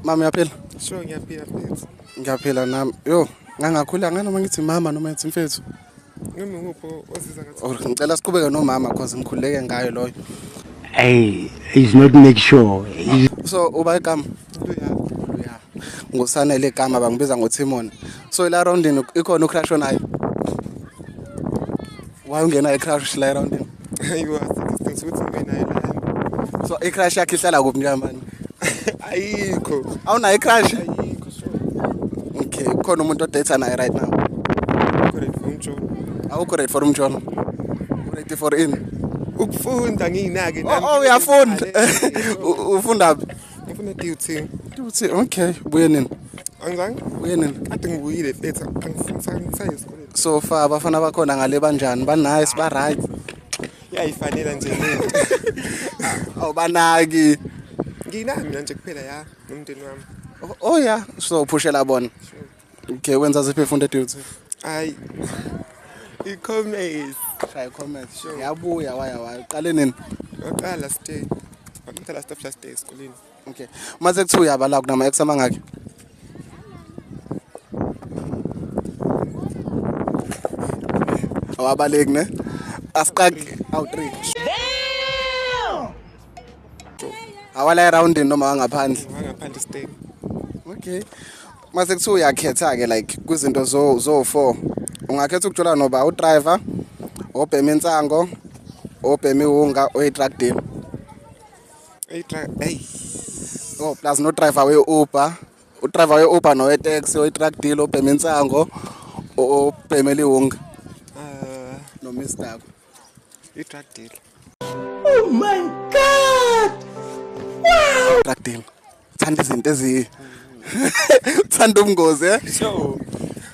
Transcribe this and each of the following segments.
Mama uyaphila? Sure ngiyaphila mfethu. Ngiyaphila nami. Yo, ngangakhula nganoma ngithi mama noma ngithi mfethu. Noma ngupho ozizwa ngathi. Or ngicela siqhubeke nomama because ngikhuleke ngayo loyo. Hey, he's not make sure. So uba igama? Luya. Ngusanele igama bangibiza ngoTimon. So la roundini ikhona ucrush onayo. Why ungena icrush la roundini? Ayiwa sithi ukuthi ngenayo la. So icrush yakhe ihlala kuphi njengamanje? Ayikho. Awunayo icrush? Ayikho sure. Okay, ukhona umuntu odate naye right now. Correct for umjolo. Awukho ready for umntwana? Ready for in? Ukufunda nginake nami. Oh uyafunda. Ufunda phi? Ngifuna duty. Duty, okay. Buye nini? Angizange? Buye nini? Kade ngibuyile mfethu angisayi esikoleni. So far abafana bakhona ngale banjani? Ba nice, ba right. Yayifanela nje mina. Awubanaki. Nginami mina nje kuphela ya nomndeni wami. Oh yeah, so phushela bona. Okay, wenza ziphi ifundo duty? Ay. I-commerce. Try comment. Yabuya waya. Uqale nini? Waqala stay. Waqala last of last day esikoleni. Okay. Mase kuthi uyabala kunama exam angaki? Awabaleki ne? Asiqaqi awu3. Awala round noma wangaphandle. Wangaphandle stay. Okay. Mase kuthi uyakhetha ke like kwizinto zo 4. Ungakhetha ukuthola noba udriver, obhema insango, obhema ihunga, oyi-truck deal. Hey. Oh, plus no driver we-Uber. Udriver we-Uber nowe-taxi, oyi-truck deal, obhema insango, obhema ihunga. No Mr. I-drug deal. Oh my God! Wow! Drug deal. Thanda izinto ezi thanda ubungozi eh? So,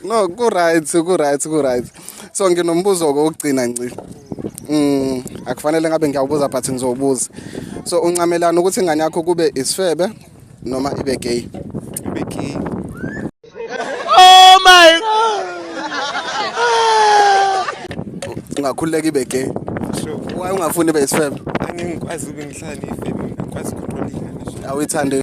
No, ku right. So nginombuzo kokugcina nci. Akufanele ngabe ngiyawubuza but ngizobuza. So uncamelana ukuthi ingane yakho kube isifebe noma ibe gay. Becky. Oh my God! Ungakhuleka ibe gay. Sure. Why ungafuni ibe isifebe? Angikwazi ube ngihlala nefamily, ngikwazi control ingane. Awuyithande